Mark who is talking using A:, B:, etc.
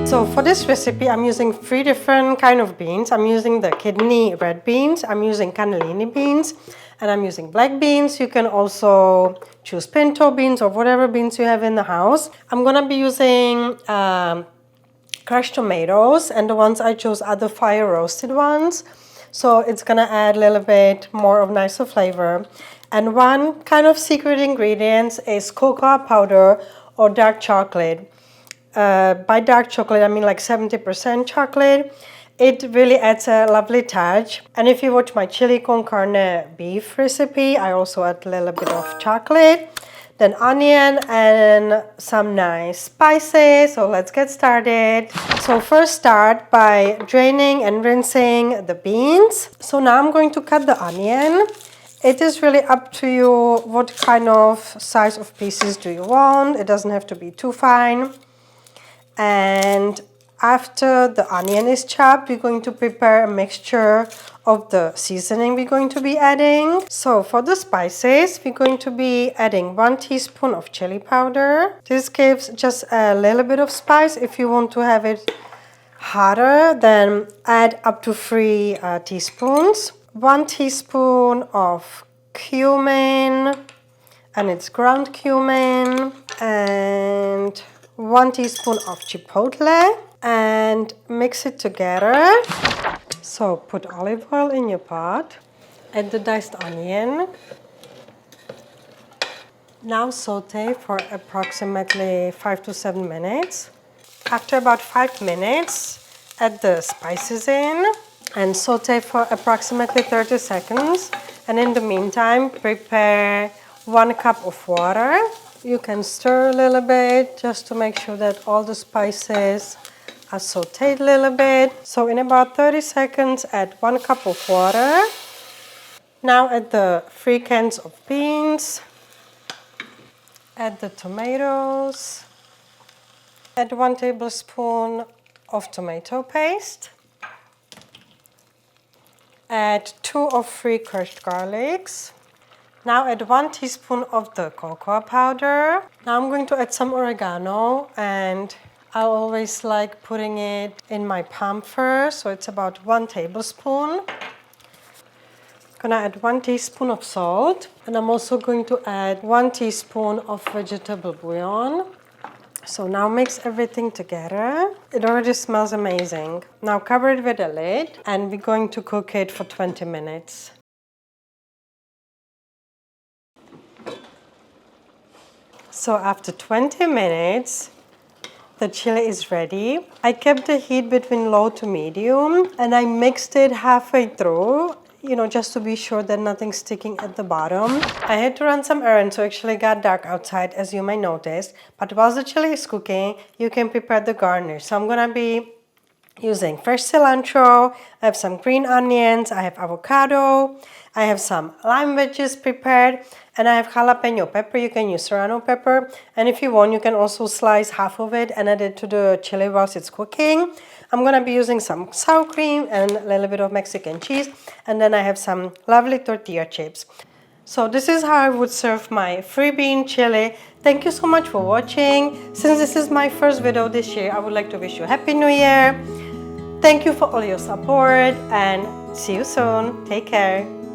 A: So for this recipe, I'm using 3 different kind of beans. I'm using the kidney red beans, I'm using cannellini beans, and I'm using black beans. You can also choose pinto beans or whatever beans you have in the house. I'm gonna be using crushed tomatoes, and the ones I chose are the fire roasted ones. So it's gonna add a little bit more of nicer flavor. And one kind of secret ingredient is cocoa powder or dark chocolate. By dark chocolate, I mean like 70% chocolate. It really adds a lovely touch. And if you watch my chili con carne beef recipe, I also add a little bit of chocolate, then onion and some nice spices. So let's get started. So first start by draining and rinsing the beans. So now I'm going to cut the onion. It is really up to you what kind of size of pieces do you want. It doesn't have to be too fine. And after the onion is chopped, we're going to prepare a mixture of the seasoning we're going to be adding. So for the spices, we're going to be adding 1 teaspoon of chili powder. This gives just a little bit of spice. If you want to have it hotter, then add up to 3 teaspoons. 1 teaspoon of cumin, and it's ground cumin, and 1 teaspoon of chipotle, and mix it together. So put olive oil in your pot, add the diced onion. Now saute for approximately 5 to 7 minutes. After about 5 minutes, add the spices in and saute for approximately 30 seconds. And in the meantime, prepare 1 cup of water. You can stir a little bit just to make sure that all the spices are sauteed a little bit. So in about 30 seconds, add 1 cup of water. Now add the 3 cans of beans. Add the tomatoes. Add 1 tablespoon of tomato paste. Add 2 or 3 crushed garlics. Now add 1 teaspoon of the cocoa powder. Now I'm going to add some oregano, and I always like putting it in my palm first, so it's about 1 tablespoon. Gonna add 1 teaspoon of salt, and I'm also going to add 1 teaspoon of vegetable bouillon. So now mix everything together. It already smells amazing. Now cover it with a lid, and we're going to cook it for 20 minutes. So after 20 minutes, the chili is ready. I kept the heat between low to medium, and I mixed it halfway through, just to be sure that nothing's sticking at the bottom. I had to run some errands, so it actually got dark outside, as you may notice. But while the chili is cooking, you can prepare the garnish. So I'm gonna be using fresh cilantro, I have some green onions, I have avocado, I have some lime wedges prepared, and I have jalapeno pepper. You can use serrano pepper, and if you want, you can also slice half of it and add it to the chili whilst it's cooking. I'm gonna be using some sour cream and a little bit of Mexican cheese, and then I have some lovely tortilla chips. So this is how I would serve my 3-bean chili. Thank you so much for watching. Since this is my first video this year, I would like to wish you Happy New Year. Thank you for all your support, and see you soon. Take care.